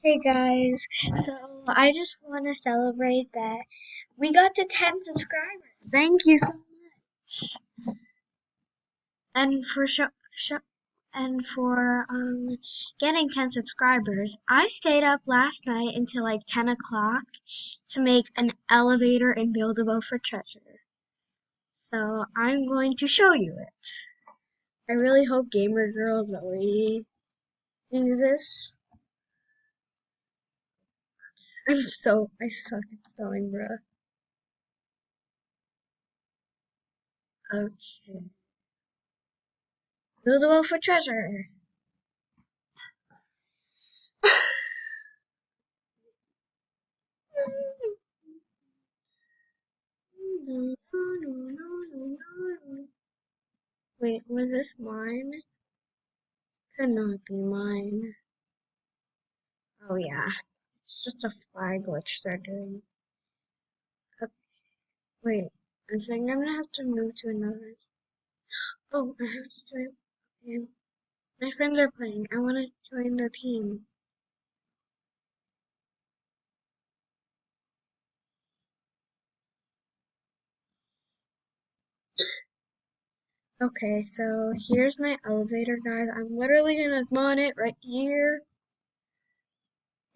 Hey guys, so I just want to celebrate that we got to 10 subscribers. Thank you so much. And for getting 10 subscribers, I stayed up last night until like 10 o'clock to make an elevator in Build a Boat for Treasure. So I'm going to show you it. I really hope Gamer Girl Zoe sees this. I suck at spelling, bruh. Okay. Build a boat for treasure. Wait, was this mine? Could not be mine. Oh yeah, it's just a flag glitch they're doing. Uh, Wait, I think I'm gonna have to move to another. Oh, I have to join. Okay. My friends are playing. I want to join the team. Okay, so here's my elevator, guys. I'm literally gonna spawn it right here.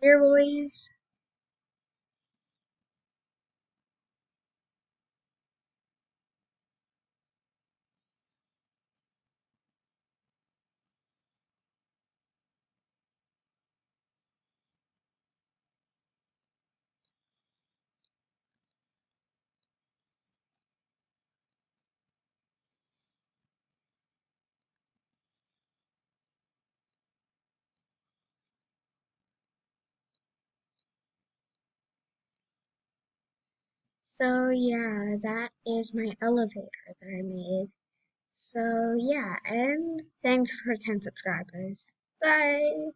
Here, boys. So yeah, that is my elevator that I made. So yeah, and thanks for 10 subscribers. Bye.